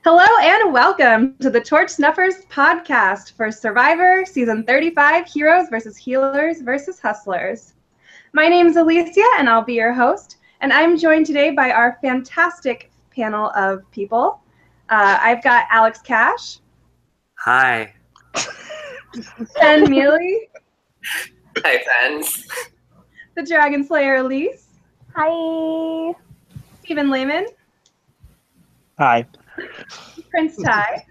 Hello and welcome to the Torch Snuffers podcast for Survivor Season 35, Heroes versus Healers versus Hustlers. My name is Alicia and I'll be your host, and I'm joined today by our fantastic panel of people. I've got Alex Cash. Hi. Jen Mealy. Hi, friends. The Dragon Slayer Elise. Hi. Stephen Lehman. Hi. Prince Ty.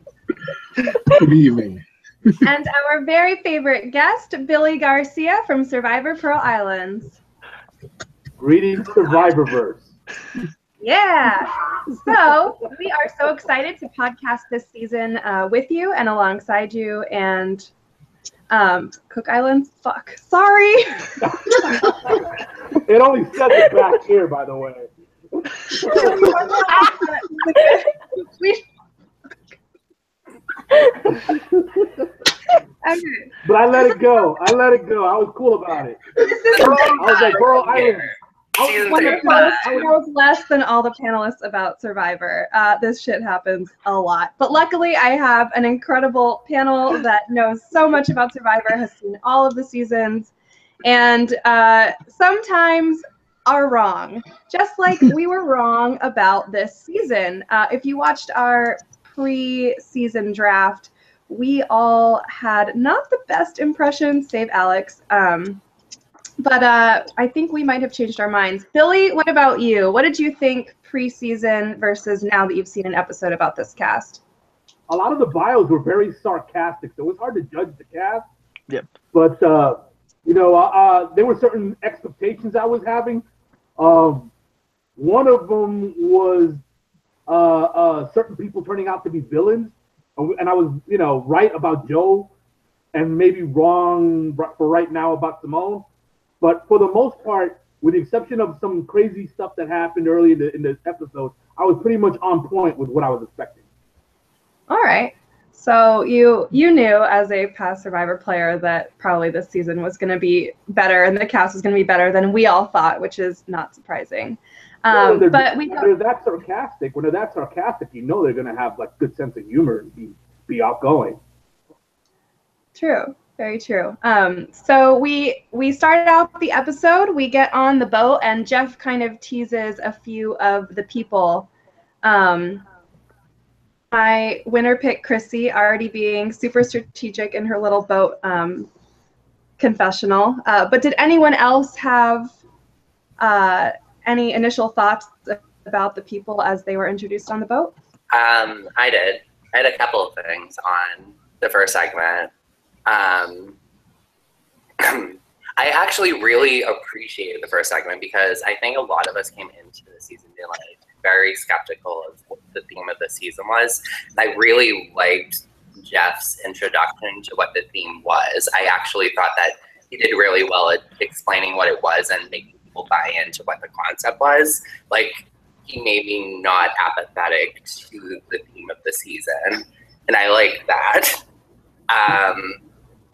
Good evening. And our very favorite guest, Billy Garcia from Survivor Pearl Islands. Greetings, Survivorverse. Yeah. So we are so excited to podcast this season with you and alongside you and Cook Islands. Fuck. Sorry. It only says it back here, by the way. Okay. But I let it go. I was cool about it. I was like, Pearl Islands. I knows less than all the panelists about Survivor. This shit happens a lot. But luckily, I have an incredible panel that knows so much about Survivor, has seen all of the seasons, and sometimes are wrong. Just like we were wrong about this season. If you watched our pre-season draft, we all had not the best impressions, save Alex. But I think we might have changed our minds. Billy, what about you? What did you think pre-season versus now that you've seen an episode about this cast? A lot of the bios were very sarcastic, so it was hard to judge the cast. Yep. But, there were certain expectations I was having. One of them was certain people turning out to be villains. And I was, right about Joe and maybe wrong for right now about Simone. But for the most part, with the exception of some crazy stuff that happened early in the episode, I was pretty much on point with what I was expecting. All right. So you knew as a past Survivor player that probably this season was going to be better and the cast was going to be better than we all thought, which is not surprising. When they're that sarcastic, you know they're going to have like good sense of humor and be outgoing. True. Very true. So we started out the episode, we get on the boat, and Jeff kind of teases a few of the people. My winner pick, Chrissy, already being super strategic in her little boat confessional. But did anyone else have any initial thoughts about the people as they were introduced on the boat? I did. I had a couple of things on the first segment. I actually really appreciated the first segment because I think a lot of us came into the season being like very skeptical of what the theme of the season was. And I really liked Jeff's introduction to what the theme was. I actually thought that he did really well at explaining what it was and making people buy into what the concept was. Like, he made me not apathetic to the theme of the season, and I like that.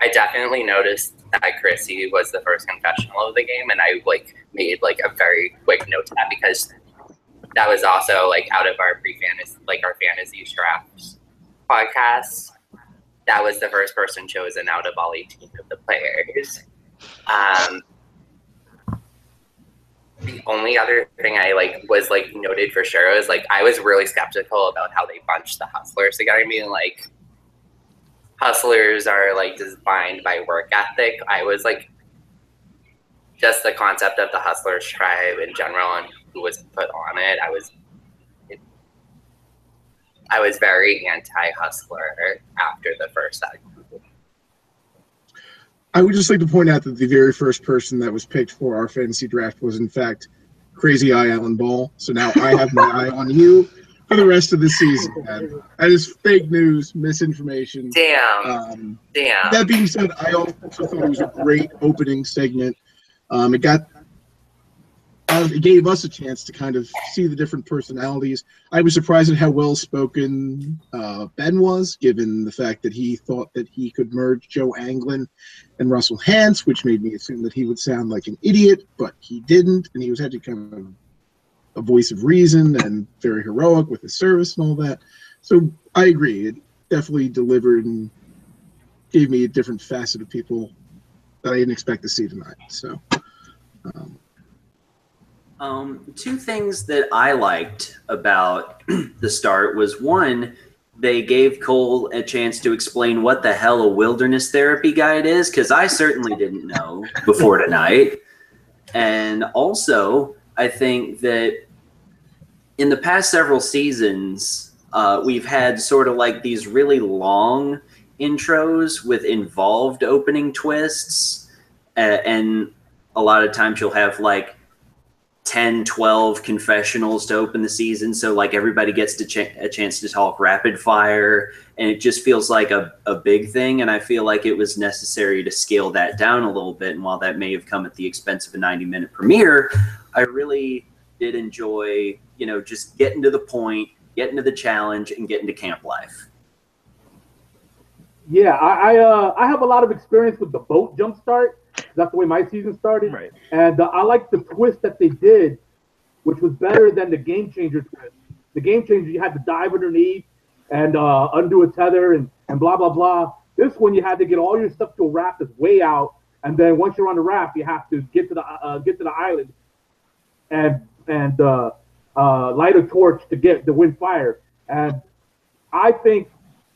I definitely noticed that Chrissy was the first confessional of the game, and I made a very quick note to that because that was also out of our pre-fantasy, our fantasy draft podcast. That was the first person chosen out of all 18 of the players. The only other thing I was noted for sure was I was really skeptical about how they bunched the hustlers together. I mean, hustlers are defined by work ethic. I was just the concept of the hustlers tribe in general and who was put on it. I was very anti-hustler after the first segment. I would just like to point out that the very first person that was picked for our fantasy draft was, in fact, Crazy Eye Alan Ball. So now I have my eye on you for the rest of the season. And that is fake news, misinformation. Damn. That being said, I also thought it was a great opening segment. It gave us a chance to kind of see the different personalities. I was surprised at how well-spoken Ben was, given the fact that he thought that he could merge Joe Anglin and Russell Hantz, which made me assume that he would sound like an idiot, but he didn't, and he was actually kind of a voice of reason and very heroic with his service and all that. So I agree. It definitely delivered and gave me a different facet of people that I didn't expect to see tonight. So, two things that I liked about the start was, one, they gave Cole a chance to explain what the hell a wilderness therapy guide is, because I certainly didn't know before tonight. And also, I think that in the past several seasons, we've had sort of like these really long intros with involved opening twists. And a lot of times you'll have like 10, 12 confessionals to open the season. So like everybody gets a chance to talk rapid fire, and it just feels like a big thing. And I feel like it was necessary to scale that down a little bit. And while that may have come at the expense of a 90-minute premiere, I really did enjoy, just getting to the point, getting to the challenge, and getting to camp life. Yeah, I have a lot of experience with the boat jumpstart. That's the way my season started. Right. And I like the twist that they did, which was better than the Game Changer twist. The Game Changer, you had to dive underneath and undo a tether and blah, blah, blah. This one, you had to get all your stuff to a raft that's way out. And then once you're on the raft, you have to get to the island and light a torch to win fire. And I think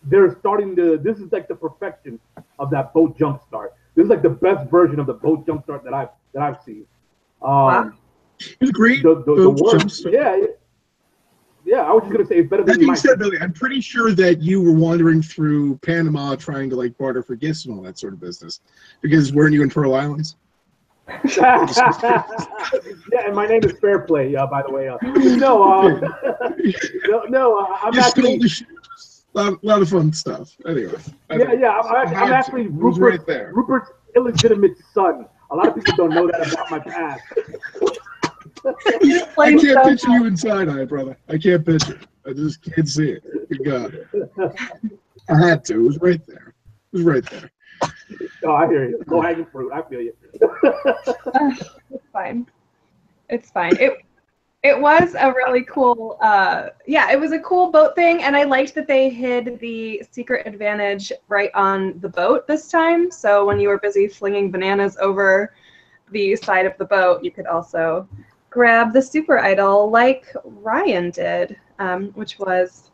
they're starting to. This is like the perfection of that boat jump start. This is like the best version of the boat jump start that I've seen. Wow. It's great. The jump work, start. yeah. I was just gonna say it's better than That being my. said, Billy, I'm pretty sure that you were wandering through Panama trying to like barter for gifts and all that sort of business. Because weren't you in Pearl Islands? Yeah, and my name is Fair Play, by the way. I'm You stole actually. the shit. A lot of fun stuff. Anyway. Yeah. I'm actually It was right Rupert's there. illegitimate son. A lot of people don't know that about my past. I can't picture you inside eye, brother. I can't picture it. I just can't see it. Good God. I had to. It was right there. It was right there. Oh, I hear you. Low hanging fruit. I feel you. It's fine. It's fine. It was a really cool, it was a cool boat thing, and I liked that they hid the secret advantage right on the boat this time. So when you were busy flinging bananas over the side of the boat, you could also grab the super idol like Ryan did, which was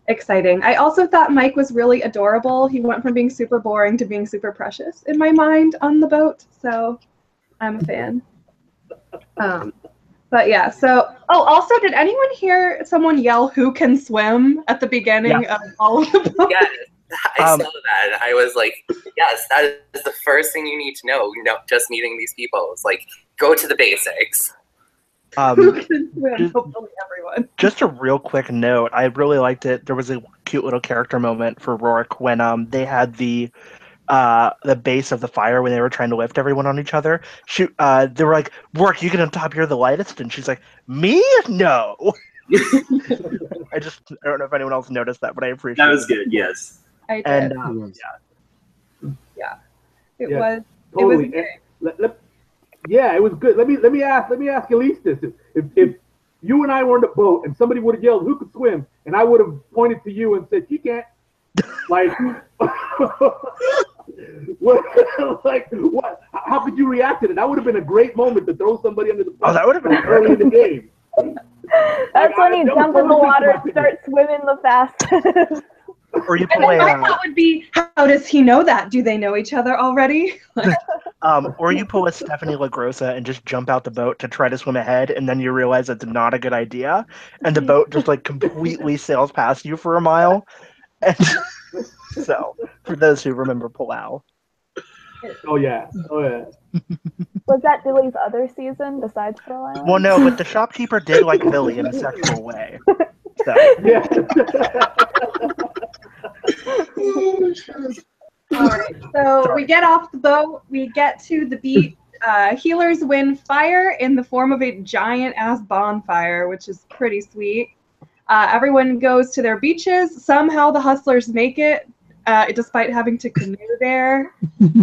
exciting. I also thought Mike was really adorable. He went from being super boring to being super precious in my mind on the boat, so I'm a fan. But yeah, also, did anyone hear someone yell, "Who can swim?" at the beginning of all of the boats? Yes, I saw that. I was like, yes, that is the first thing you need to know. Just meeting these people. It's like, go to the basics. Who can swim? Hopefully everyone. Just a real quick note. I really liked it. There was a cute little character moment for Rourke when they had the base of the fire when they were trying to lift everyone on each other. They were like, "Rourke, you get on top, you're the lightest," and she's like, "Me? No." I don't know if anyone else noticed that, but I appreciate it. That was good, yes. I did. And It Yeah, was. Totally. It was great. Yeah, it was good. Let me ask Elise this: if you and I were in the boat and somebody would have yelled, "Who could swim?" and I would have pointed to you and said, "She can't." Like, what? How could you react to it? That would have been a great moment to throw somebody under the bus. Oh, that would have been early in the game. That's when you jump in the water and start swimming the fastest. or you And pull then my a thought would be, how does he know that? Do they know each other already? or you pull a Stephanie LaGrossa and just jump out the boat to try to swim ahead, and then you realize it's not a good idea, and the boat just like completely sails past you for a mile. And so, for those who remember Palau. Oh yeah. Was that Billy's other season besides Pearl Island? Well, no, but the shopkeeper did like Billy in a sexual way. So. Yeah. All right, so we get off the boat, we get to the beach. Healers win fire in the form of a giant ass bonfire, which is pretty sweet. Everyone goes to their beaches. Somehow the hustlers make it, despite having to canoe there.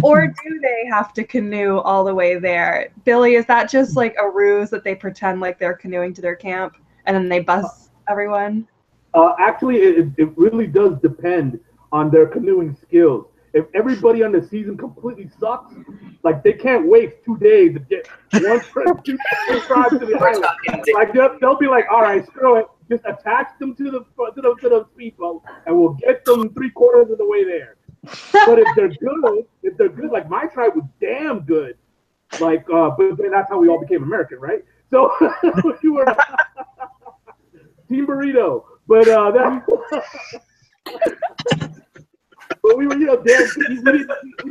Or do they have to canoe all the way there? Billy, is that just like a ruse that they pretend like they're canoeing to their camp and then they bus everyone? Actually, it really does depend on their canoeing skills. If everybody on the season completely sucks, like they can't waste 2 days to get one tribe to the island. Like they'll be like, all right, screw it, just attach them to the speedboat, and we'll get them 3/4 of the way there. But if they're good, like my tribe was damn good. Like, but that's how we all became American, right? So we were Team Burrito, but but we were, we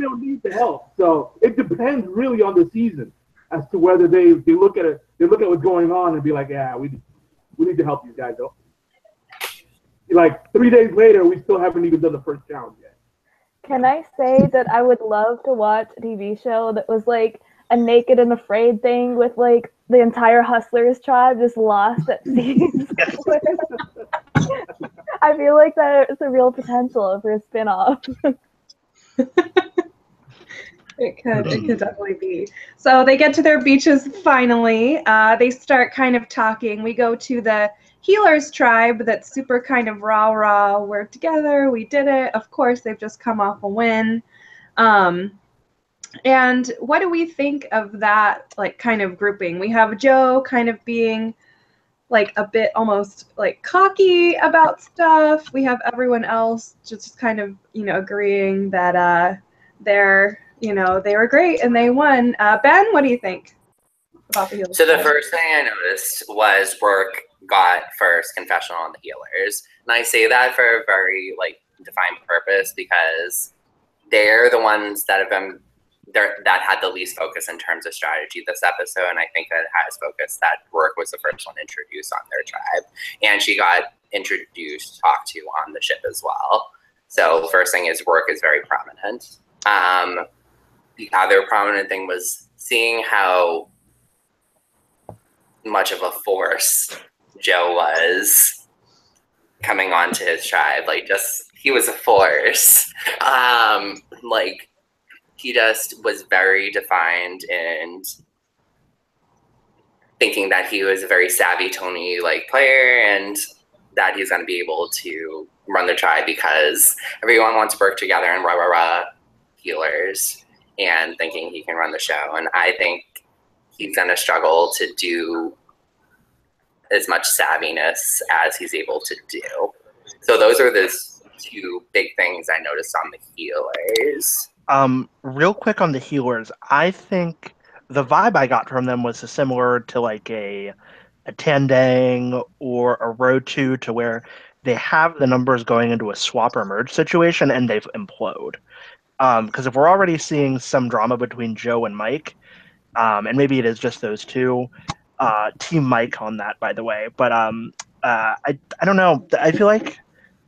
don't need the help. So it depends really on the season as to whether they look at it, they look at what's going on and be like, yeah, we need to help these guys though. Like 3 days later, we still haven't even done the first challenge yet. Can I say that I would love to watch a TV show that was like a Naked and Afraid thing with like the entire Hustlers tribe just lost at sea? I feel like there's a real potential for a spin-off. It could definitely be. So they get to their beaches finally. They start kind of talking. We go to the Healers tribe that's super kind of rah-rah. We're together. We did it. Of course, they've just come off a win. And what do we think of that like kind of grouping? We have Joe kind of being like a bit almost like cocky about stuff. We have everyone else just kind of, agreeing that they were great and they won. Ben, what do you think about the Healers? So the first thing I noticed was Rourke got first confessional on the Healers. And I say that for a very defined purpose because they're the ones that have been that had the least focus in terms of strategy this episode, and I think that it has focus that Rourke was the first one introduced on their tribe, and she got talked to on the ship as well. So first thing is Rourke is very prominent. The other prominent thing was seeing how much of a force Joe was coming onto his tribe. He was a force. He just was very defined and thinking that he was a very savvy Tony player and that he's going to be able to run the tribe because everyone wants to work together and rah Healers and thinking he can run the show. And I think he's going to struggle to do as much savviness as he's able to do. So those are the two big things I noticed on the Healers. Real quick on the Healers, I think the vibe I got from them was similar to a Tandang or a Road 2 to where they have the numbers going into a swap or merge situation and they implode. Because if we're already seeing some drama between Joe and Mike, and maybe it is just those two, Team Mike on that, by the way, but I don't know. I feel like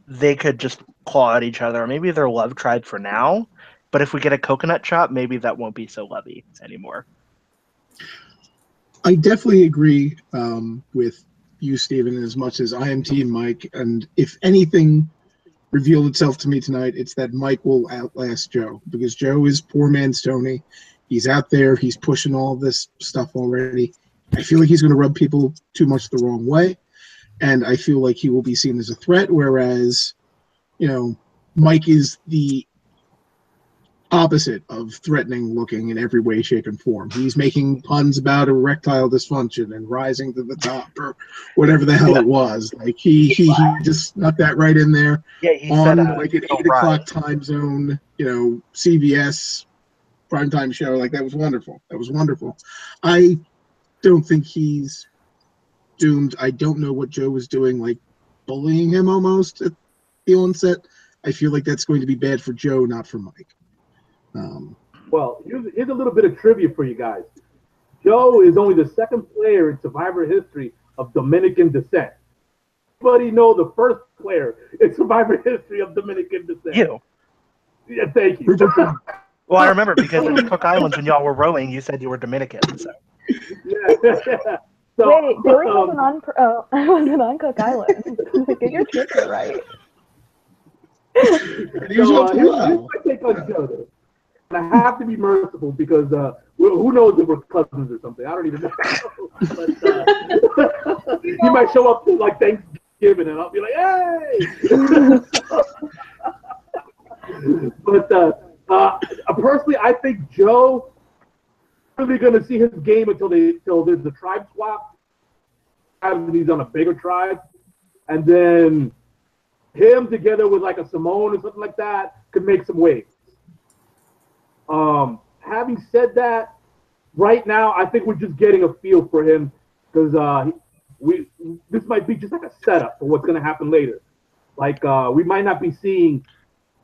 they could just claw at each other. Maybe they're love tried for now. But if we get a coconut chop, maybe that won't be so lovey anymore. I definitely agree with you, Stephen, as much as I am Team Mike. And if anything revealed itself to me tonight, it's that Mike will outlast Joe. Because Joe is poor man's Tony. He's out there. He's pushing all this stuff already. I feel like he's going to rub people too much the wrong way. And I feel like he will be seen as a threat, whereas, Mike is the opposite of threatening looking in every way, shape, and form. He's making puns about erectile dysfunction and rising to the top or whatever the hell it was. He just snuck that right in there. Yeah, he on said, an 8 o'clock time zone, CBS primetime show. That was wonderful. That was wonderful. I don't think he's doomed. I don't know what Joe was doing, bullying him almost at the onset. I feel like that's going to be bad for Joe, not for Mike. Well, here's a little bit of trivia for you guys. Joe is only the second player in Survivor history of Dominican descent. Everybody know the first player in Survivor history of Dominican descent. You. Yeah, thank you. Well, I remember because in the Cook Islands when y'all were rowing, you said you were Dominican. So. Yeah. So, wait, Billy wasn't on Cook Island. Get your trivia right. Here's my take on Joe. And I have to be merciful because who knows if we're cousins or something. I don't even know. But, he might show up to Thanksgiving Thanksgiving, and I'll be like, hey. But personally, I think Joe really going to see his game until there's a tribe swap, and he's on a bigger tribe, and then him together with like a Simone or something like that could make some waves. Having said that, right now I think we're just getting a feel for him because this might be just like a setup for what's going to happen later. Like we might not be seeing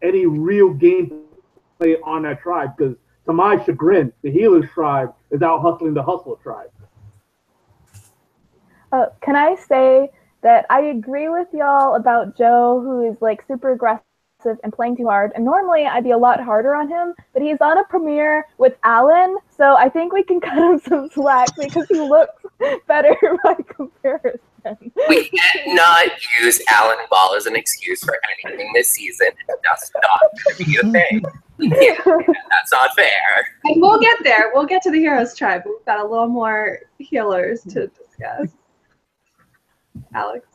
any real gameplay on that tribe because, to my chagrin, the Healers tribe is out hustling the Hustler tribe. Can I say that I agree with y'all about Joe, who is like super aggressive and playing too hard. And normally I'd be a lot harder on him, but he's on a premiere with Alan, so I think we can cut him some slack because he looks better by comparison. We cannot use Alan Ball as an excuse for anything this season. That's not going to be a thing. We can't do that. That's not fair. And we'll get there. We'll get to the Heroes tribe. We've got a little more healers to discuss. Alex?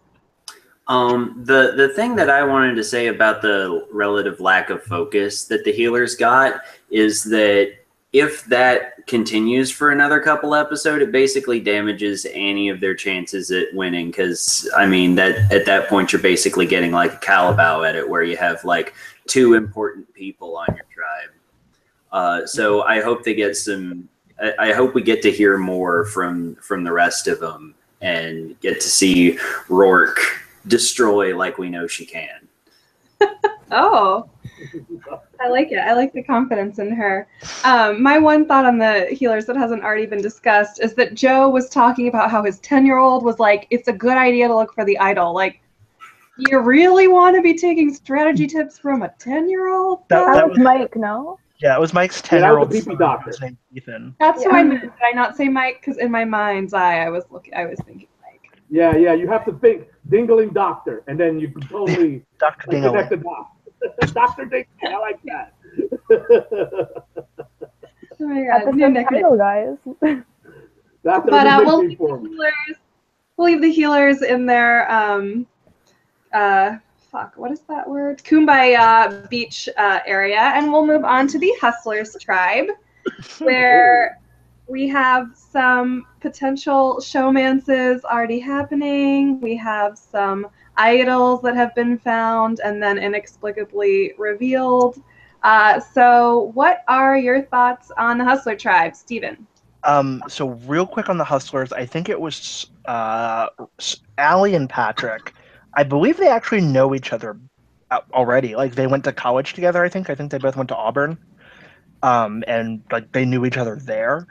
The thing that I wanted to say about the relative lack of focus that the Healers got is that if that continues for another couple episodes, it basically damages any of their chances at winning. Because I mean, that at that point you're basically getting like a Calabao edit where you have like two important people on your tribe. So I hope they get some. I hope we get to hear more from the rest of them and get to see Rourke destroy like we know she can. Oh, I like it. I like the confidence in her. My one thought on the Healers that hasn't already been discussed is that Joe was talking about how his 10-year-old was like, it's a good idea to look for the idol. Like, you really want to be taking strategy tips from a 10-year-old? That was Mike, no? Yeah, it was Mike's 10-year-old son. Doctor. Named Ethan. That's who I meant. Did I not say Mike? Because in my mind's eye, I was thinking Mike. Yeah, you have to think Dingling Doctor, and then you can totally Dr. Dingling. connect the dots. Dr. Dingling, I like that. Oh my God, That's new the nickname. title, guys. That's But we'll we'll leave the Healers. We'll leave the Healers in their what is that word? Kumbaya beach area, and we'll move on to the Hustlers tribe, where we have some potential showmances already happening. We have some idols that have been found and then inexplicably revealed. So what are your thoughts on the Hustler tribe, Steven? So real quick on the Hustlers, I think it was Allie and Patrick. I believe they actually know each other already. Like they went to college together, I think. I think they both went to Auburn. And like they knew each other there.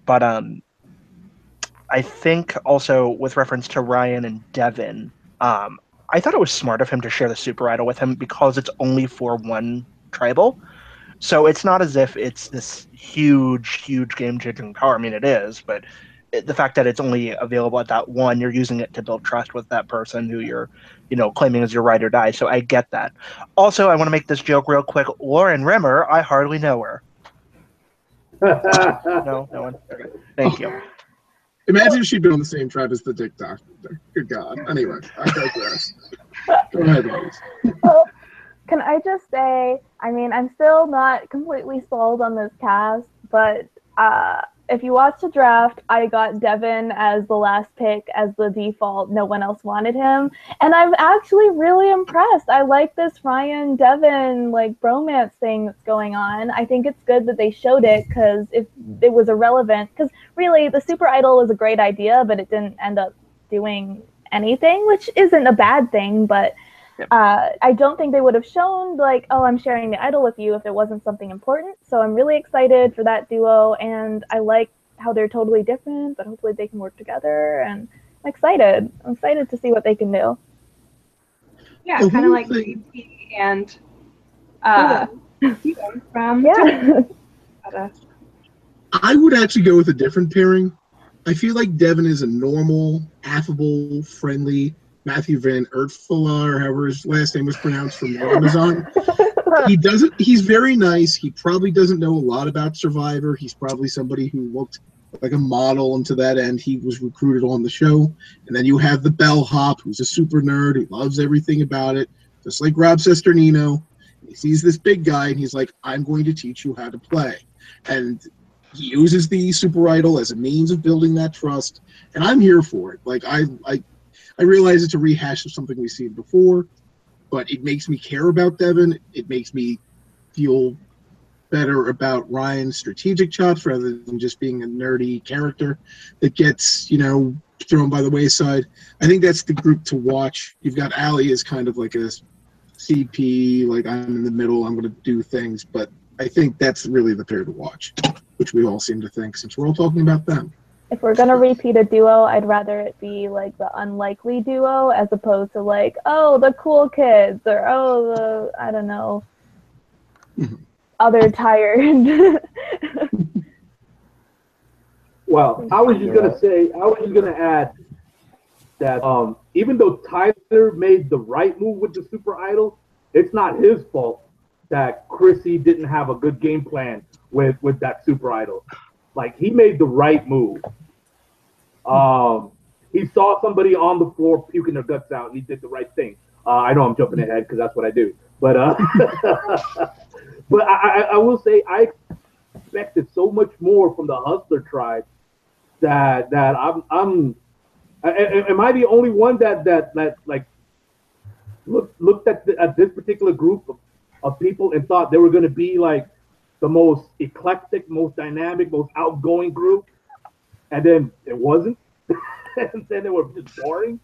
But I think also with reference to Ryan and Devin, I thought it was smart of him to share the Super Idol with him because it's only for one tribal. So it's not as if it's this huge game-changing power. I mean, it is, but the fact that it's only available at that one, you're using it to build trust with that person who you're, claiming as your ride or die. So I get that. Also, I want to make this joke real quick. Lauren Rimmer, I hardly know her. No one? Okay. Thank you. Imagine if she'd been on the same tribe as the Dick Doctor. Good God. Anyway, I digress. Go ahead, ladies. Well, can I just say, I mean, I'm still not completely sold on this cast, but if you watch the draft, I got Devin as the last pick as the default. No one else wanted him. And I'm actually really impressed. I like this Ryan-Devin bromance thing that's going on. I think it's good that they showed it because if it was irrelevant, because really the Super Idol was a great idea, but it didn't end up doing anything, which isn't a bad thing, but I don't think they would have shown I'm sharing the idol with you if it wasn't something important. So I'm really excited for that duo, and I like how they're totally different, but hopefully they can work together. And I'm excited. I'm excited to see what they can do. Yeah, kind of like DP and from I would actually go with a different pairing. I feel like Devin is a normal, affable, friendly Matthew Van Ertfela, or however his last name was pronounced, from Amazon. He's very nice. He probably doesn't know a lot about Survivor. He's probably somebody who looked like a model, and to that end, he was recruited on the show. And then you have the bellhop, who's a super nerd, who loves everything about it, just like Rob Sesternino. He sees this big guy, and he's like, I'm going to teach you how to play. And he uses the super idol as a means of building that trust, and I'm here for it. Like, I realize it's a rehash of something we've seen before, but it makes me care about Devin. It makes me feel better about Ryan's strategic chops rather than just being a nerdy character that gets, thrown by the wayside. I think that's the group to watch. You've got Allie as kind of like a CP, like I'm in the middle, I'm going to do things, but I think that's really the pair to watch, which we all seem to think since we're all talking about them. If we're going to repeat a duo, I'd rather it be like the unlikely duo as opposed to like, oh, the cool kids or oh, the, I don't know, other tired. Well, I was just going to add that even though Tyler made the right move with the Super Idol, it's not his fault that Chrissy didn't have a good game plan with that Super Idol. Like, he made the right move. He saw somebody on the floor puking their guts out, and he did the right thing. I know I'm jumping ahead because that's what I do. But but I will say I expected so much more from the Hustler tribe that am I the only one that like looked at this particular group of people and thought they were going to be like the most eclectic, most dynamic, most outgoing group, and then it wasn't, and then they were just boring.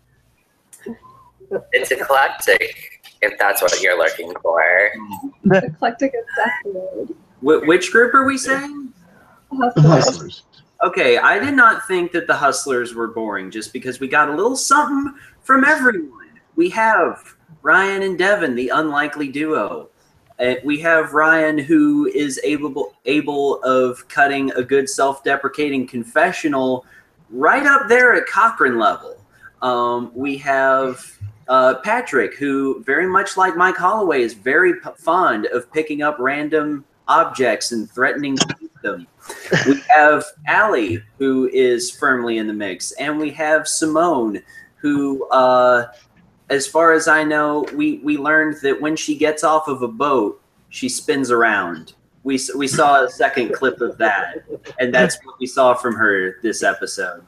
It's eclectic, if that's what you're looking for. Eclectic is definitely. Which group are we saying? The Hustlers. Okay, I did not think that the Hustlers were boring just because we got a little something from everyone. We have Ryan and Devin, the unlikely duo. We have Ryan, who is able of cutting a good self-deprecating confessional right up there at Cochran level. We have Patrick, who very much like Mike Holloway is very fond of picking up random objects and threatening to eat them. We have Allie, who is firmly in the mix, and we have Simone, who, as far as I know, we learned that when she gets off of a boat, she spins around. We saw a second clip of that, and that's what we saw from her this episode.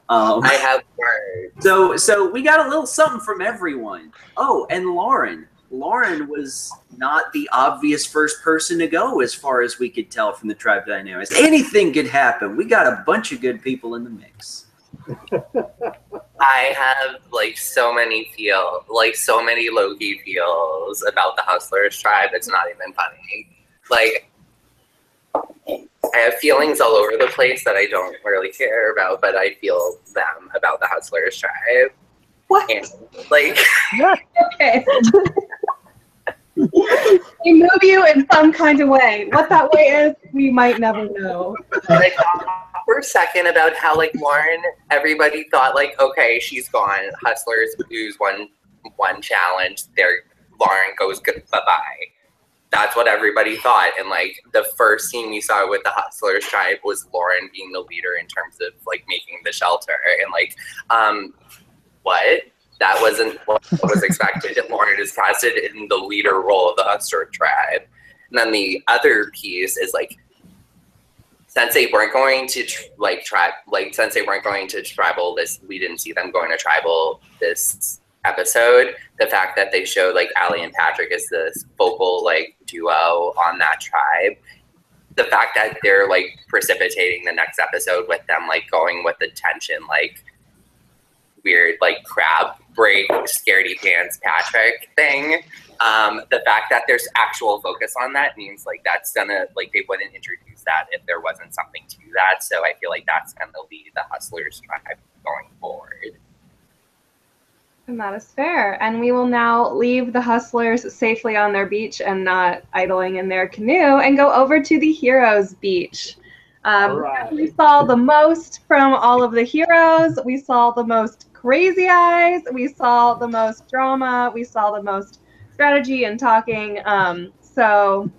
I have words. So we got a little something from everyone. Oh, and Lauren. Lauren was not the obvious first person to go as far as we could tell from the tribe dynamics. Anything could happen. We got a bunch of good people in the mix. I have so many low-key feels about the Hustlers tribe. It's not even funny. I have feelings all over the place that I don't really care about, but I feel them about the Hustlers tribe. What? And, Okay. They move you in some kind of way. What that way is, we might never know. For a second about how Lauren, everybody thought okay, she's gone. Hustlers lose one challenge. Lauren goes good, bye-bye. That's what everybody thought. And the first scene we saw with the Hustlers tribe was Lauren being the leader in terms of making the shelter. And what? That wasn't what was expected. Lauren is casted in the leader role of the Hustler tribe. And then the other piece is since they weren't going to since they weren't going to tribal this, we didn't see them going to tribal this episode. The fact that they showed Allie and Patrick as this vocal duo on that tribe. The fact that they're precipitating the next episode with them going with the tension weird crab break scaredy pants Patrick thing. The fact that there's actual focus on that means that's gonna they wouldn't introduce that if there wasn't something to that. So I feel that's gonna lead the Hustlers tribe going forward. And that is fair. And we will now leave the Hustlers safely on their beach and not idling in their canoe and go over to the Heroes Beach. Right. We saw the most from all of the heroes. We saw the most crazy eyes. We saw the most drama. We saw the most strategy and talking. So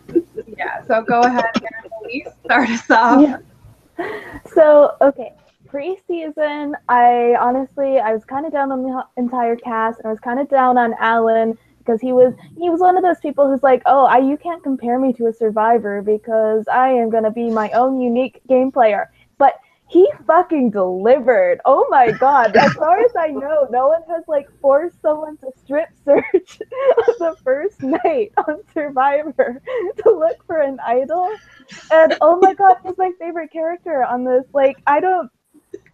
go ahead and Elise, start us off. Yeah. So, okay, preseason, I was kind of down on the entire cast, and I was kind of down on Alan because he was one of those people who's like, oh, you can't compare me to a survivor because I am gonna be my own unique game player. But he fucking delivered. Oh my god! As far as I know, no one has like forced someone to strip search the first night on Survivor to look for an idol. And oh my god, he's my favorite character on this. Like, I don't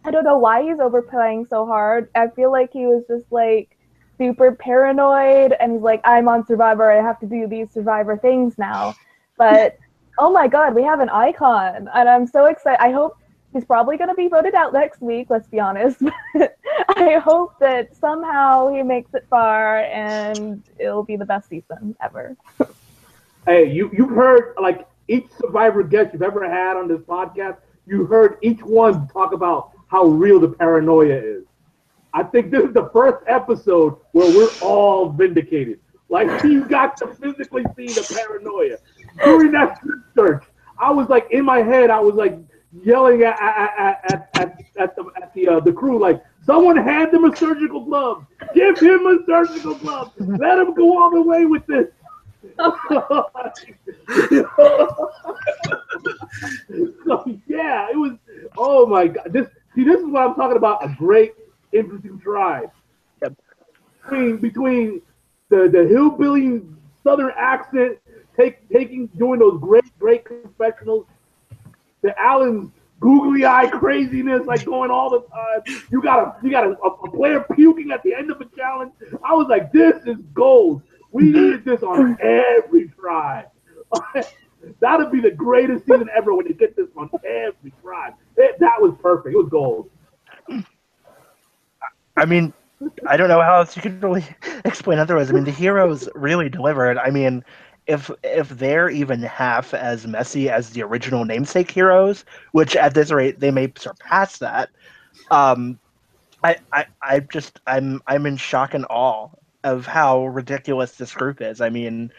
know why he's overplaying so hard. I feel like he was just like super paranoid, and he's like, I'm on Survivor, I have to do these Survivor things now. But oh my god, we have an icon, and I'm so excited. I hope he's probably going to be voted out next week, let's be honest. I hope that somehow he makes it far, and it'll be the best season ever. Hey, you've heard, like, each Survivor guest you've ever had on this podcast, you heard each one talk about how real the paranoia is. I think this is the first episode where we're all vindicated. Like, you got to physically see the paranoia. During that search, I was like, in my head, I was like yelling at the crew, like, someone hand him a surgical glove. Give him a surgical glove. Let him go all the way with this. So, yeah, it was. Oh my god! This is what I'm talking about. A great, interesting tribe. Yep. Between the hillbilly southern accent, doing those great confessionals, the Alan's googly eye craziness, like going all the time. You got a player puking at the end of a challenge. I was like, this is gold. We needed this on every tribe. That'd be the greatest season ever when you get this on every tribe. That was perfect. It was gold. I mean, I don't know how else you could really explain otherwise. I mean, the heroes really delivered. I mean, if they're even half as messy as the original namesake heroes, which at this rate they may surpass that, I'm in shock and awe of how ridiculous this group is. I mean,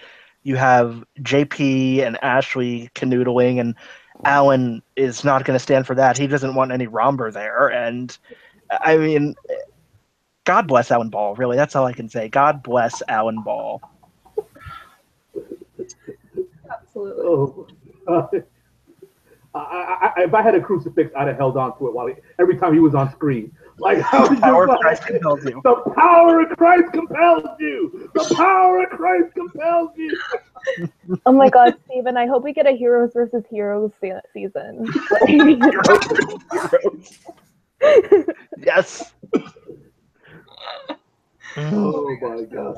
you have JP and Ashley canoodling, and Alan is not going to stand for that. He doesn't want any Romber there. And I mean, God bless Alan Ball, really. That's all I can say. God bless Alan Ball. Absolutely. If I had a crucifix, I'd have held on to it every time he was on screen. Like, how the power of Christ compels you. The power of Christ compels you. The power of Christ compels you. Oh my god, Steven, I hope we get a Heroes versus Heroes season. Yes. Oh my god.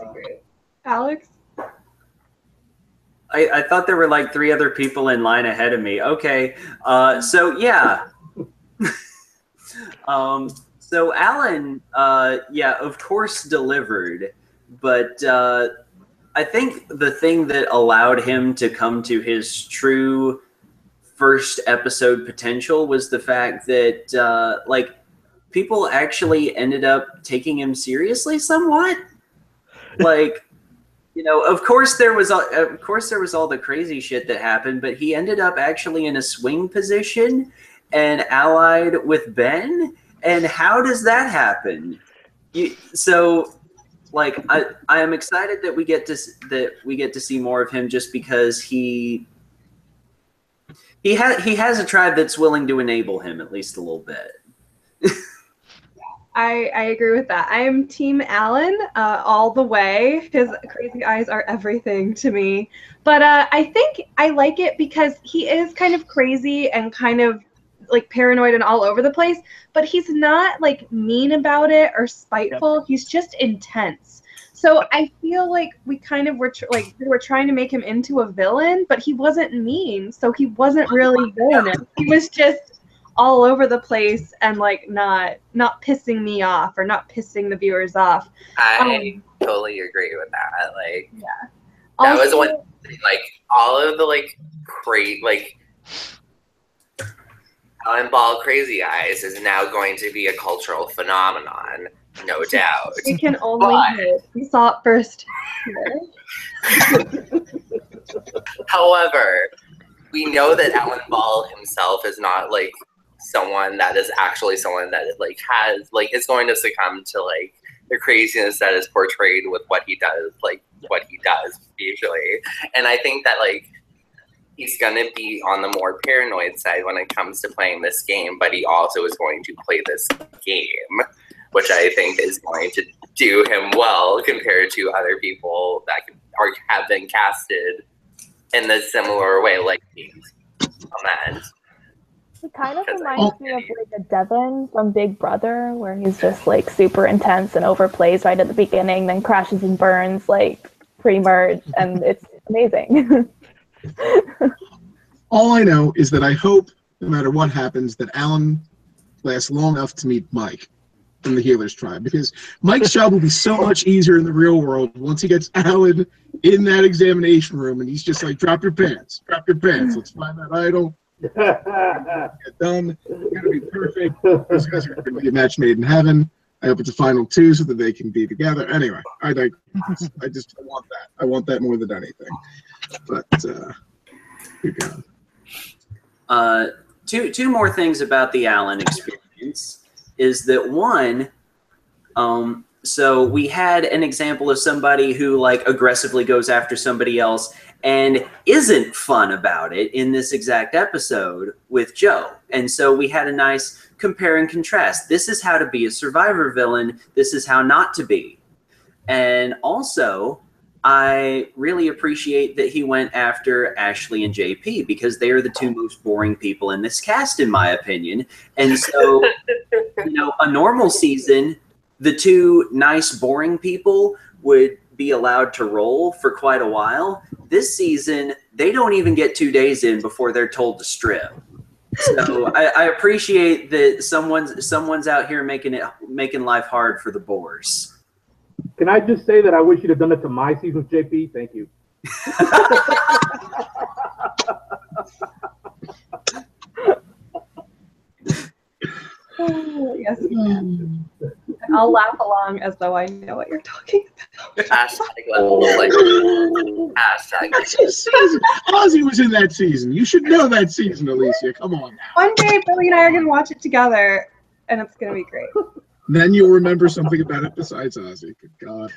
Alex? I thought there were like 3 other people in line ahead of me. Okay. So yeah. So Alan, of course delivered, but I think the thing that allowed him to come to his true first episode potential was the fact that people actually ended up taking him seriously somewhat. Like, you know, of course there was all the crazy shit that happened, but he ended up actually in a swing position and allied with Ben. And how does that happen? I am excited that we get to see more of him, just because he has a tribe that's willing to enable him at least a little bit. I agree with that. I am Team Alan all the way. His crazy eyes are everything to me. But I think I like it because he is kind of crazy and kind of like paranoid and all over the place, but he's not like mean about it or spiteful. Yep. He's just intense. So I feel like we kind of were trying to make him into a villain, but he wasn't mean, so he wasn't really villainous. He was just all over the place and like not pissing me off or not pissing the viewers off. I totally agree with that. Like, yeah, that was one. Like all of the great Alan Ball Crazy Eyes is now going to be a cultural phenomenon, no doubt. We can only hope. We saw it first here. However, we know that Alan Ball himself is not someone that is actually someone that like has like is going to succumb to like the craziness that is portrayed with what he does, like what he does usually. And I think that like he's gonna be on the more paranoid side when it comes to playing this game, but he also is going to play this game, which I think is going to do him well compared to other people that have been casted in a similar way, like on that end. It kind of reminds me of like a Devin from Big Brother, where he's just like super intense and overplays right at the beginning, then crashes and burns like pre-merge, and it's amazing. All I know is that I hope, no matter what happens, that Alan lasts long enough to meet Mike from the Healers Tribe, because Mike's job will be so much easier in the real world once he gets Alan in that examination room and he's just like, drop your pants, let's find that idol. Get done. It's gonna be perfect. Those guys are gonna be a match made in heaven. I hope it's a final two so that they can be together. Anyway, I just want that. I want that more than anything. But keep going. Two more things about the Allen experience is that one, so we had an example of somebody who like aggressively goes after somebody else and isn't fun about it in this exact episode with Joe. And so we had a nice compare and contrast. This is how to be a Survivor villain. This is how not to be. And also, I really appreciate that he went after Ashley and JP because they are the two most boring people in this cast, in my opinion. And so, you know, a normal season, the two nice, boring people would be allowed to roll for quite a while. This season, they don't even get 2 days in before they're told to strip. So I appreciate that someone's out here making life hard for the boars. Can I just say that I wish you'd have done it to my season, JP? Thank you. Oh, yes, you can. And I'll laugh along as though I know what you're talking about. Hashtag. Ozzy was in that season. You should know that season, Alicia. Come on now. One day, Billy and I are going to watch it together, and it's going to be great. Then you'll remember something about it besides Ozzy. Good God.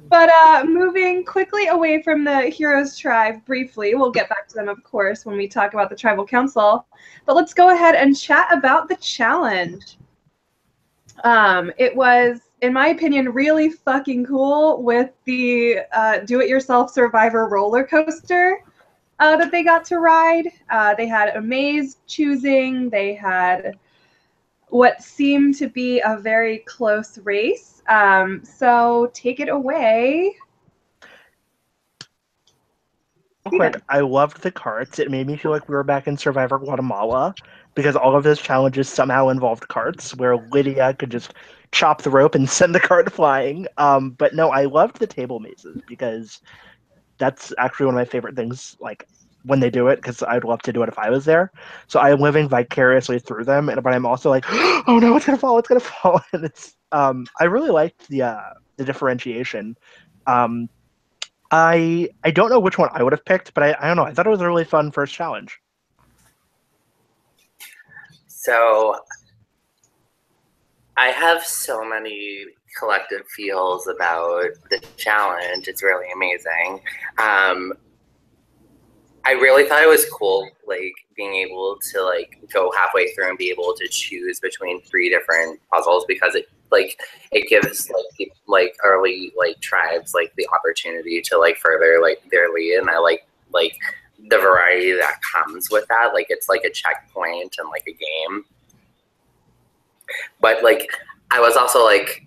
But moving quickly away from the Heroes Tribe briefly, we'll get back to them, of course, when we talk about the Tribal Council. But let's go ahead and chat about the challenge. It was, in my opinion, really fucking cool with the do-it-yourself Survivor roller coaster that they got to ride. They had a maze choosing. They had what seemed to be a very close race. So take it away. Quick, I loved the carts. It made me feel like we were back in Survivor Guatemala because all of those challenges somehow involved carts where Lydia could just chop the rope and send the cart flying. But no, I loved the table mazes because that's actually one of my favorite things, like when they do it, because I'd love to do it if I was there. So I'm living vicariously through them, but I'm also like, oh no, it's gonna fall. And it's I really liked the differentiation. I don't know which one I would have picked, but I don't know. I thought it was a really fun first challenge. So I have so many collective feels about the challenge. It's really amazing. I really thought it was cool, like being able to like go halfway through and be able to choose between 3 different puzzles because it gives like early like tribes like the opportunity to like further like their lead, and I like the variety that comes with that. Like it's like a checkpoint and like a game. But like I was also like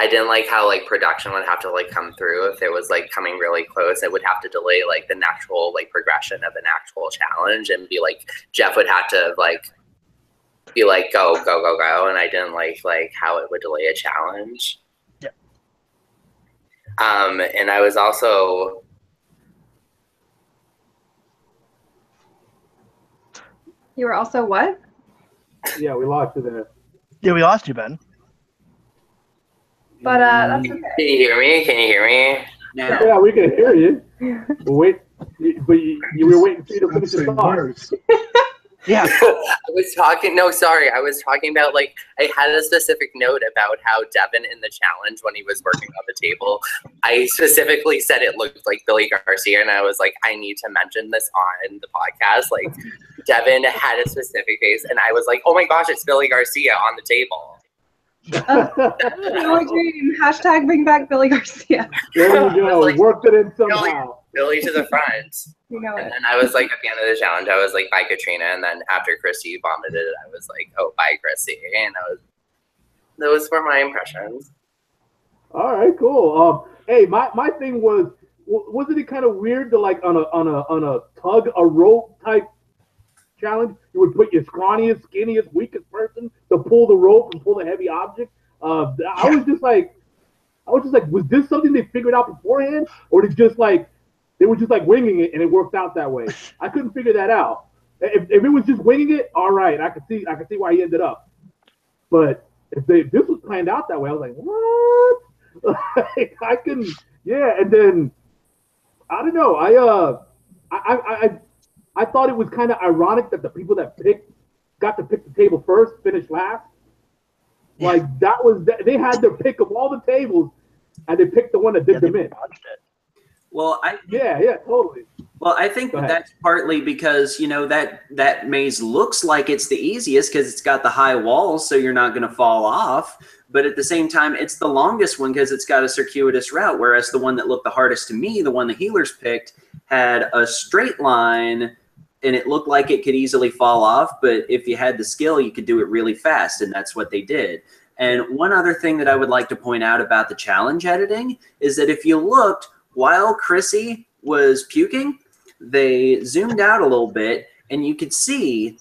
I didn't like how like production would have to like come through if it was like coming really close. It would have to delay like the natural like progression of an actual challenge and be like Jeff would have to like be like go, and I didn't like how it would delay a challenge. Yeah. And I was also You were also what? Yeah, we lost you there. Yeah, we lost you, Ben. But that's okay. Can you hear me? Now. Yeah, we can hear you. Wait But you were waiting for you to finish your thoughts. Yeah. I was talking about, like, I had a specific note about how Devin in the challenge, when he was working on the table, I specifically said it looked like Billy Garcia, and I was like, I need to mention this on the podcast. Like, Devin had a specific face, and I was like, oh my gosh, it's Billy Garcia on the table. My dream. Hashtag bring back Billy Garcia. There you go. Like, worked it in somehow. Billy to the front. You know it. And then I was like, at the end of the challenge, I was like, bye, Katrina. And then after Christy vomited it, I was like, oh, bye, Christy. And those were my impressions. All right, cool. Hey, my thing wasn't it kind of weird to, like, on a tug a rope type challenge, you would put your scrawniest, skinniest, weakest person to pull the rope and pull the heavy object. I was just like, was this something they figured out beforehand, or did just like they were just like winging it and it worked out that way? I couldn't figure that out. If it was just winging it, all right, I could see why he ended up. But if this was planned out that way, I was like, what? Like, I couldn't. Yeah, and then I don't know. I thought it was kind of ironic that the people that got to pick the table first finished last. Like, they had their pick of all the tables, and they picked the one that did them in. Well, yeah, totally. Well, I think that's partly because, that maze looks like it's the easiest because it's got the high walls, so you're not going to fall off. But at the same time, it's the longest one because it's got a circuitous route, whereas the one that looked the hardest to me, the one the healers picked, had a straight line, and it looked like it could easily fall off. But if you had the skill, you could do it really fast, and that's what they did. And one other thing that I would like to point out about the challenge editing is that if you looked, while Chrissy was puking, they zoomed out a little bit, and you could see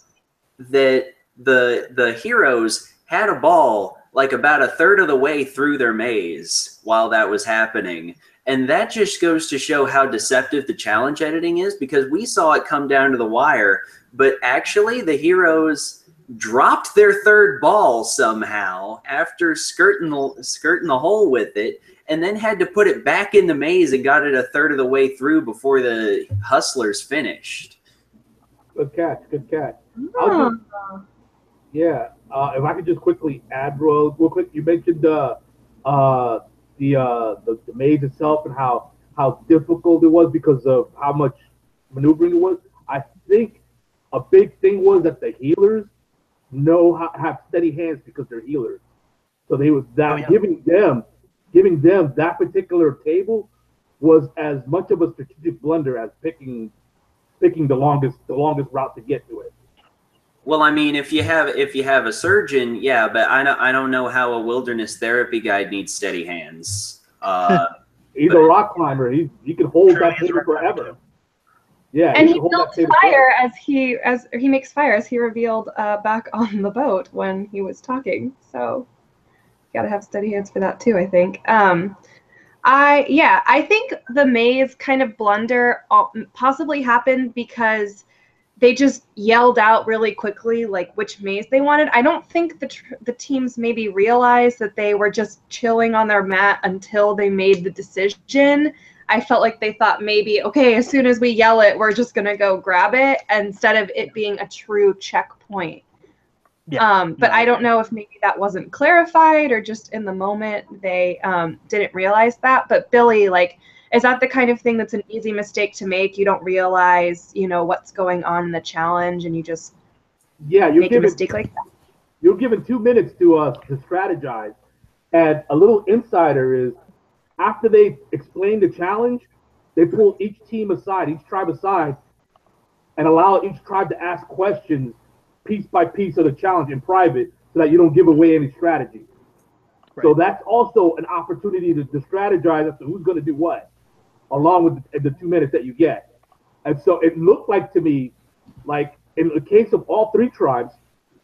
that the heroes had a ball like about a third of the way through their maze while that was happening. And that just goes to show how deceptive the challenge editing is, because we saw it come down to the wire, but actually the heroes dropped their third ball somehow after skirting the hole with it, and then had to put it back in the maze and got it a third of the way through before the hustlers finished. Good catch. Oh. If I could just quickly add real quick, you mentioned the maze itself and how difficult it was because of how much maneuvering it was. I think a big thing was that the healers have steady hands because they're healers. So they was that giving them that particular table was as much of a strategic blunder as picking the longest route to get to it. Well, I mean, if you have a surgeon, yeah, but I don't know how a wilderness therapy guide needs steady hands. He's a rock climber. He can hold that table forever. Yeah, and he built fire as he makes fire, as he revealed back on the boat when he was talking. So you gotta have steady hands for that too, I think. I think the maze kind of blunder possibly happened because they just yelled out really quickly like which maze they wanted. I don't think the teams maybe realized that they were just chilling on their mat until they made the decision. I felt like they thought maybe, okay, as soon as we yell it, we're just gonna go grab it, instead of it being a true checkpoint. Yeah. But I don't know if maybe that wasn't clarified or just in the moment they didn't realize that. But Billy, like, is that the kind of thing that's an easy mistake to make? You don't realize, what's going on in the challenge, and you just make a mistake like that? You're given 2 minutes to strategize. And a little insider is, after they explain the challenge, they pull each team aside, each tribe aside, and allow each tribe to ask questions piece by piece of the challenge in private so that you don't give away any strategy. Right. So that's also an opportunity to strategize as to who's going to do what, along with the 2 minutes that you get. And so it looked like to me, like in the case of all three tribes,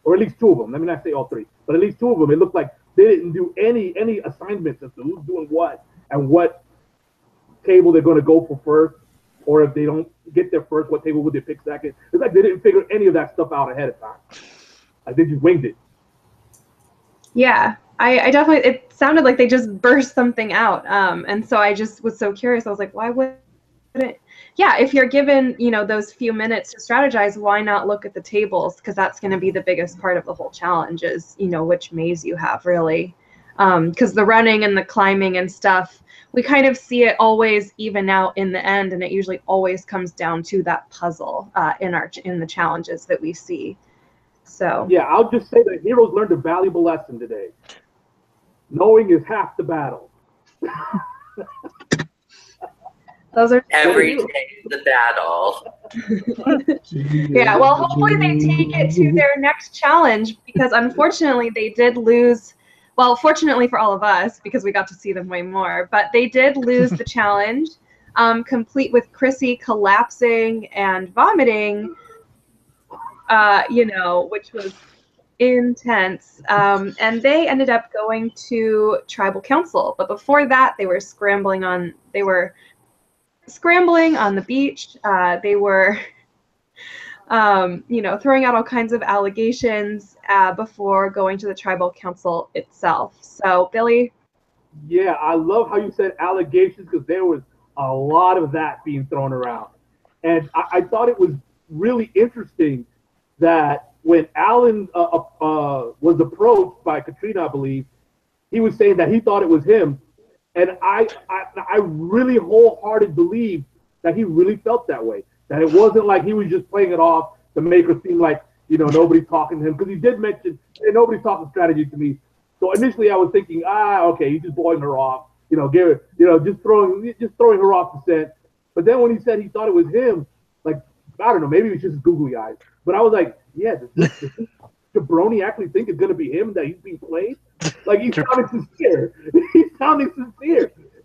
or at least two of them, let me not say all three, but at least two of them, it looked like they didn't do any assignments as to who's doing what and what table they're going to go for first, or if they don't get there first, what table would they pick second. It's like they didn't figure any of that stuff out ahead of time. Like they just winged it. Yeah, I definitely, it sounded like they just burst something out. And so I just was so curious. I was like, why would yeah, if you're given, those few minutes to strategize, why not look at the tables? Because that's going to be the biggest part of the whole challenge is, which maze you have, really. Because the running and the climbing and stuff, we kind of see it always even out in the end, and it usually always comes down to that puzzle in the challenges that we see. So yeah, I'll just say the heroes learned a valuable lesson today. Knowing is half the battle. those are Every day the battle. yeah, well, hopefully they take it to their next challenge, because unfortunately they did lose. Well, fortunately for all of us, because we got to see them way more, but they did lose the challenge, complete with Chrissy collapsing and vomiting, which was intense. And they ended up going to tribal council. But before that, they were scrambling on the beach. They were throwing out all kinds of allegations before going to the tribal council itself. So, Billy? Yeah, I love how you said allegations, because there was a lot of that being thrown around. And I thought it was really interesting that when Alan was approached by Katrina, I believe, he was saying that he thought it was him. And I really wholeheartedly believe that he really felt that way. That it wasn't like he was just playing it off to make her seem like, nobody's talking to him. Because he did mention, hey, nobody's talking strategy to me. So initially I was thinking, okay, he's just blowing her off. Just throwing her off the scent. But then when he said he thought it was him, like, I don't know, maybe it was just googly eyes. But I was like, yeah, does Jabroni actually think it's going to be him that he's being played? Like, he's sounding sincere.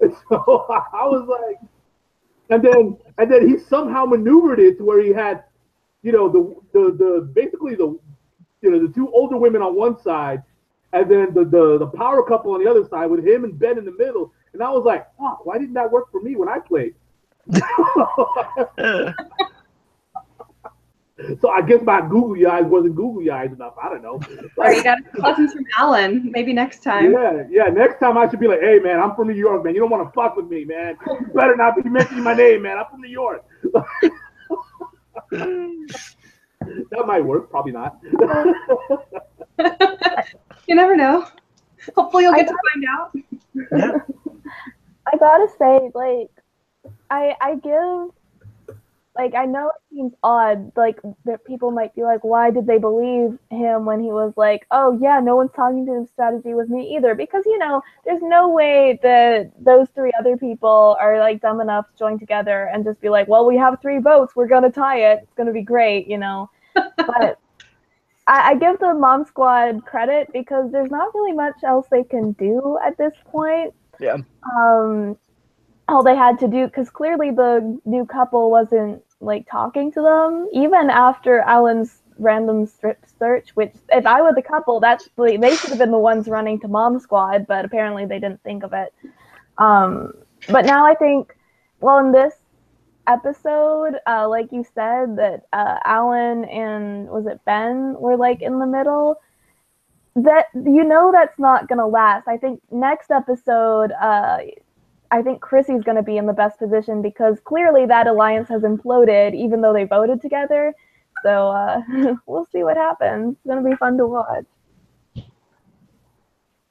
And so I was like, and then he somehow maneuvered it to where he had, basically the two older women on one side, and then the power couple on the other side with him and Ben in the middle. And I was like, oh, why didn't that work for me when I played? So I guess my googly eyes wasn't googly eyes enough. I don't know. Like, you got lessons from Alan. Maybe next time. Yeah. Next time I should be like, hey, man, I'm from New York, man. You don't want to fuck with me, man. You better not be mentioning my name, man. I'm from New York. That might work. Probably not. You never know. Hopefully you'll get to find out. Yeah. I gotta say, like, I give, like, I know it seems odd, like, that people might be like, why did they believe him when he was like, oh, yeah, no one's talking to him strategy with me either? Because, there's no way that those three other people are, like, dumb enough to join together and just be like, well, we have 3 votes, we're gonna tie it, it's gonna be great, But I give the Mom Squad credit, because there's not really much else they can do at this point. Yeah. All they had to do, because clearly the new couple wasn't, like, talking to them, even after Alan's random strip search, which, if I were the couple, they should have been the ones running to Mom Squad, but apparently they didn't think of it. But now I think, well, in this episode, like you said, that Alan and, was it Ben, were, like, in the middle, that, that's not gonna last. I think next episode, I think Chrissy's going to be in the best position, because clearly that alliance has imploded, even though they voted together. So we'll see what happens. It's going to be fun to watch.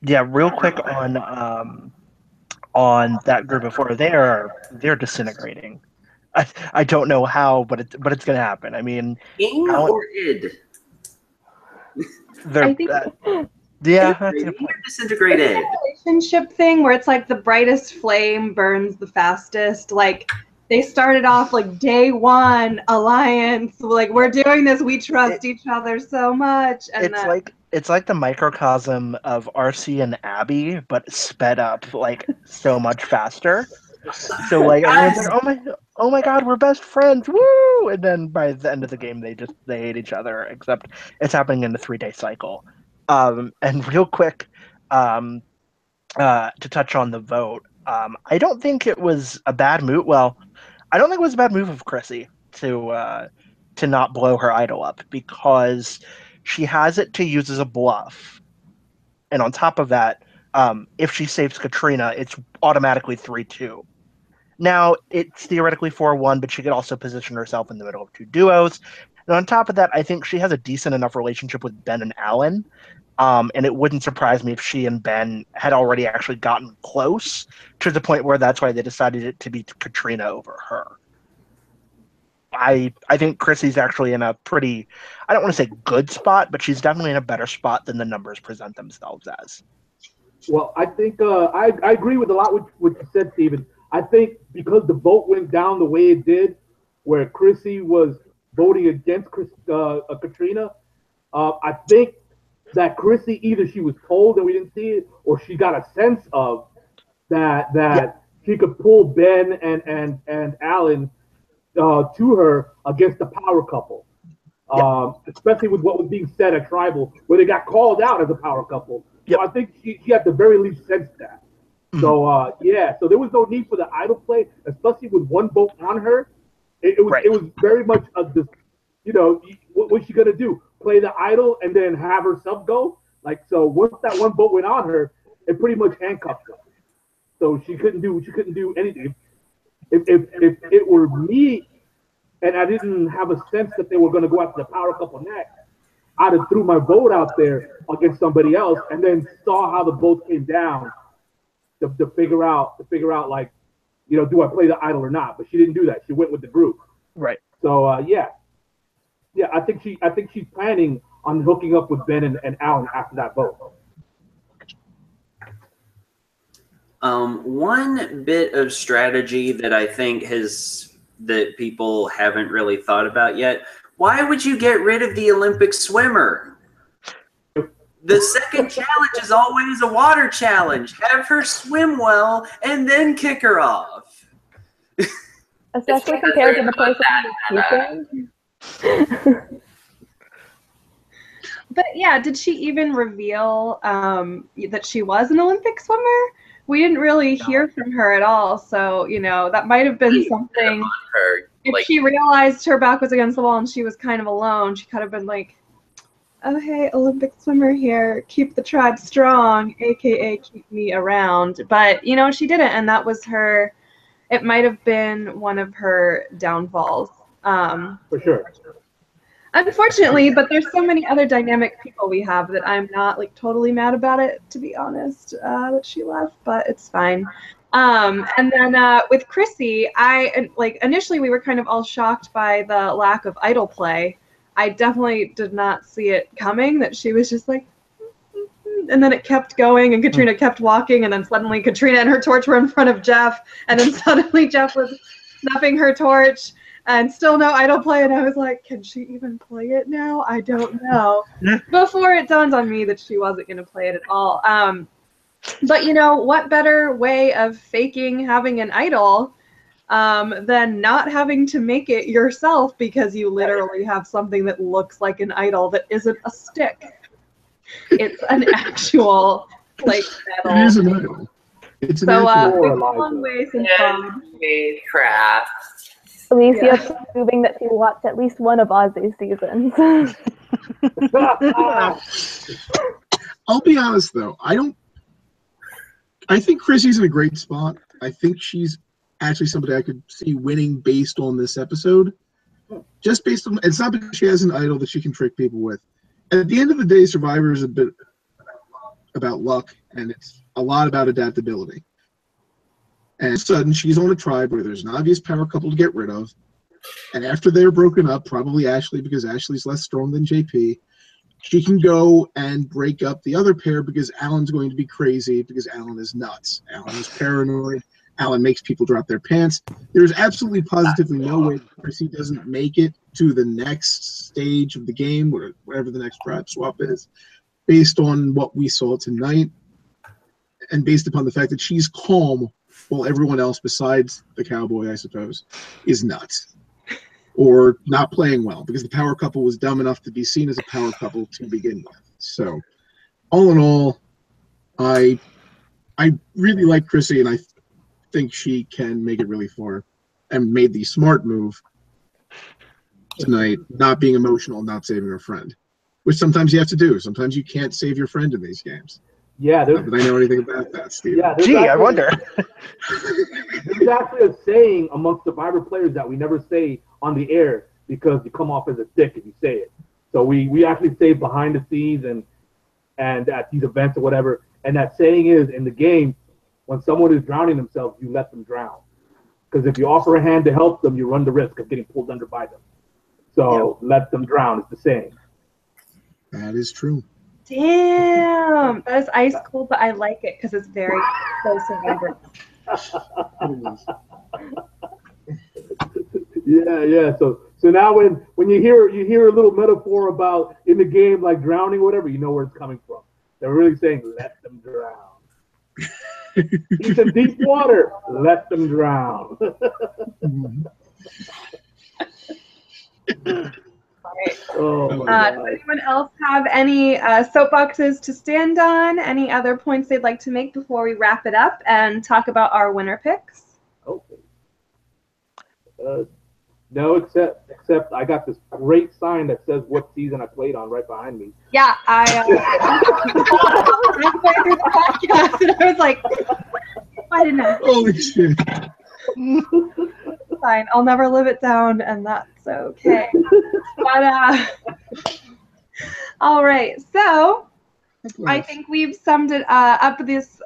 Yeah, real quick on that group before, they're disintegrating. I don't know how, but it's going to happen. I mean, Ing or id? I think yeah, that's a good point. Disintegrated. Relationship thing where it's like the brightest flame burns the fastest. Like, they started off like day one alliance, like, we're doing this, we trust each other so much, and it's like the microcosm of RC and Abby, but sped up like so much faster. So like everyone's like, oh my god, we're best friends, woo! And then by the end of the game, they hate each other. Except it's happening in a 3-day cycle. And real quick, to touch on the vote, I don't think it was a bad move. Well, I don't think it was a bad move of Chrissy to not blow her idol up, because she has it to use as a bluff. And on top of that, if she saves Katrina, it's automatically 3-2. Now, it's theoretically 4-1, but she could also position herself in the middle of two duos. And on top of that, I think she has a decent enough relationship with Ben and Alan. And it wouldn't surprise me if she and Ben had already actually gotten close to the point where that's why they decided it to be Katrina over her. I think Chrissy's actually in a pretty, I don't want to say good spot, but she's definitely in a better spot than the numbers present themselves as. Well, I think I agree with a lot with what you said, Steven. I think because the vote went down the way it did, where Chrissy was voting against Katrina, I think that Chrissy, either she was told and we didn't see it, or she got a sense of that she could pull Ben and Alan to her against the power couple. Especially with what was being said at Tribal, where they got called out as a power couple. So I think she at the very least sensed that. So so there was no need for the idol play, especially with one vote on her. It was very much of this, what's she gonna do? Play the idol and then have herself go? Like, so once that one vote went on her, it pretty much handcuffed her. So she couldn't do anything. If it were me and I didn't have a sense that they were going to go after the power couple next, I'd have threw my vote out there against somebody else and then saw how the votes came down to figure out like, do I play the idol or not? But she didn't do that. She went with the group. Right. So I think she's planning on hooking up with Ben and Alan after that vote. One bit of strategy that I think that people haven't really thought about yet. Why would you get rid of the Olympic swimmer? The second challenge is always a water challenge. Have her swim well and then kick her off. Especially compared to the person. But yeah, did she even reveal that she was an Olympic swimmer? We didn't really hear from her at all, so that might have been something. If she realized her back was against the wall and she was kind of alone, she could have been like, "Oh hey, Olympic swimmer here, keep the tribe strong, aka keep me around." But she didn't, and that was her. It might have been one of her downfalls. For sure. Unfortunately, but there's so many other dynamic people we have that I'm not totally mad about it, to be honest, that she left, but it's fine. And then with Chrissy, initially we were kind of all shocked by the lack of idol play. I definitely did not see it coming, that she was just like, and then it kept going and Katrina kept walking, and then suddenly Katrina and her torch were in front of Jeff, and then suddenly Jeff was snuffing her torch. And still no idol play, and I was like, can she even play it now? I don't know. Before it dawned on me that she wasn't going to play it at all. But what better way of faking having an idol than not having to make it yourself, because you literally have something that looks like an idol that isn't a stick. It's an actual metal. It is an idol. It's an actual we've come a long way since craft. Alicia proving that she watched at least one of Ozzy's seasons. I'll be honest though, I think Chrissy's in a great spot. I think she's actually somebody I could see winning based on this episode. Just based on, it's not because she has an idol that she can trick people with. And at the end of the day, Survivor is a bit about luck, and it's a lot about adaptability. And all of a sudden, she's on a tribe where there's an obvious power couple to get rid of. And after they're broken up, probably Ashley, because Ashley's less strong than JP, she can go and break up the other pair because Alan's going to be crazy, because Alan is nuts. Alan is paranoid. Alan makes people drop their pants. There's absolutely positively no way Chrissy doesn't make it to the next stage of the game, whatever the next tribe swap is, based on what we saw tonight and based upon the fact that she's calm while everyone else besides the cowboy, I suppose, is nuts or not playing well, because the power couple was dumb enough to be seen as a power couple to begin with. So all in all, I really like Chrissy, and I think she can make it really far, and made the smart move tonight, not being emotional, not saving her friend, which sometimes you have to do. Sometimes you can't save your friend in these games. Yeah, Do they know anything about that, Steve? yeah. Gee, I wonder. There's actually a saying amongst Survivor players that we never say on the air because you come off as a dick if you say it. So we actually say behind the scenes and at these events or whatever. And that saying is, in the game, when someone is drowning themselves, you let them drown. Because if you offer a hand to help them, you run the risk of getting pulled under by them. So let them drown is the saying. That is true. Damn, that is ice cold, but I like it because it's very so Survivor. Yeah. So now when you hear a little metaphor about in the game like drowning or whatever, you know where it's coming from. They're really saying let them drown. He's in deep water. Let them drown. Does anyone else have any soapboxes to stand on? Any other points they'd like to make before we wrap it up and talk about our winner picks? Okay. No, except I got this great sign that says what season I played on right behind me. Yeah, halfway through the podcast, and I was like, why didn't I? Holy shit. Fine, I'll never live it down, and that's okay. But all right, so I think we've summed it up this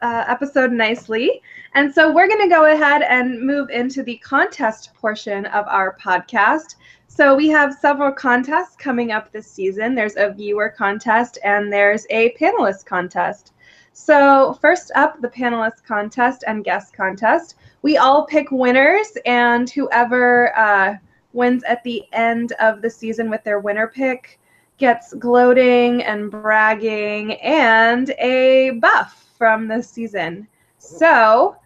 episode nicely. And so we're going to go ahead and move into the contest portion of our podcast. So we have several contests coming up this season. There's a viewer contest and there's a panelist contest. So first up, the panelist contest and guest contest. We all pick winners, and whoever wins at the end of the season with their winner pick gets gloating and bragging and a buff from this season. So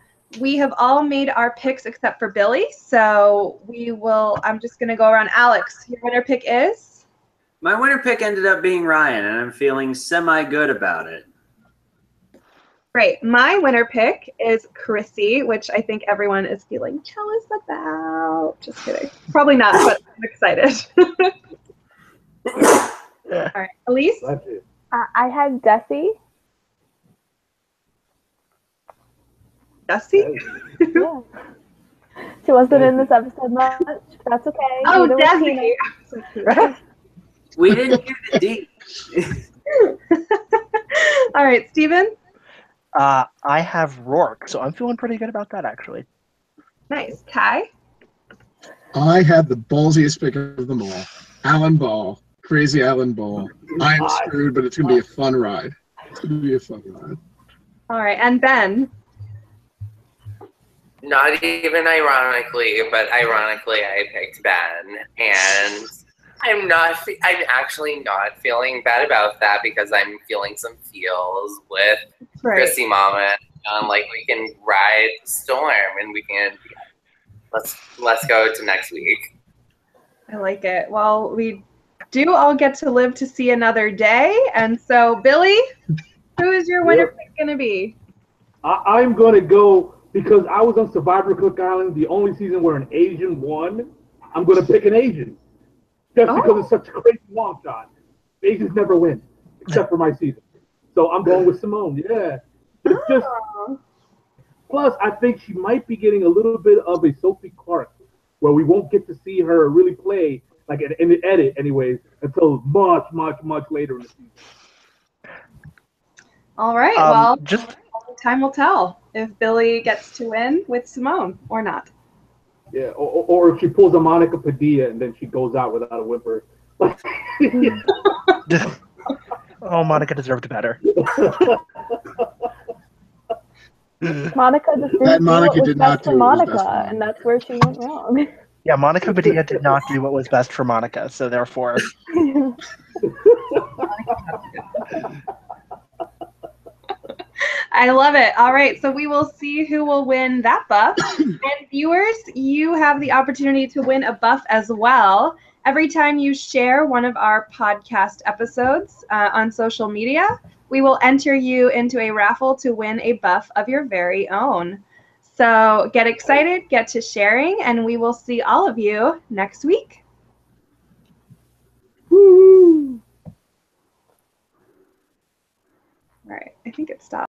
we have all made our picks except for Billy. So I'm just going to go around. Alex, your winner pick is? My winner pick ended up being Ryan, and I'm feeling semi-good about it. Great. My winner pick is Chrissy, which I think everyone is feeling jealous about. Just kidding. Probably not, but I'm excited. All right. Elise? I had Desi. Dusty? Yeah. She wasn't in this episode much. That's okay. Oh, Desi. We didn't hear the D. All right, Steven? I have Rourke, so I'm feeling pretty good about that, actually. Nice. Ty? I had the ballsiest pick of them all. Alan Ball. Crazy Alan Ball. I'm screwed, but it's going to be a fun ride. It's going to be a fun ride. All right, and Ben? Not even ironically, but ironically, I picked Ben, and I'm actually not feeling bad about that because I'm feeling some feels with Chrissy Mama. Like we can ride the storm, and we can let's go to next week. I like it. Well, we do all get to live to see another day, and so Billy, who is your winner pick going to be? I'm going to go. Because I was on Survivor Cook Island, the only season where an Asian won, I'm going to pick an Asian. Just because it's such a crazy long shot. Asians never win, except for my season. So I'm going with Simone, yeah. It's just, plus, I think she might be getting a little bit of a Sophie Clark, where we won't get to see her really play, like in the edit anyways, until much, much, much later in the season. All right, well, time will tell if Billy gets to win with Simone or not. Yeah, or if she pulls a Monica Padilla and then she goes out without a whimper. Oh, Monica deserved better. Monica just didn't do what was best for Monica, and that's where she went wrong. Yeah, Monica Padilla did not do what was best for Monica, so therefore... I love it. All right, so we will see who will win that buff. And viewers, you have the opportunity to win a buff as well. Every time you share one of our podcast episodes on social media, we will enter you into a raffle to win a buff of your very own. So get excited, get to sharing, and we will see all of you next week. Woo! I think it stopped.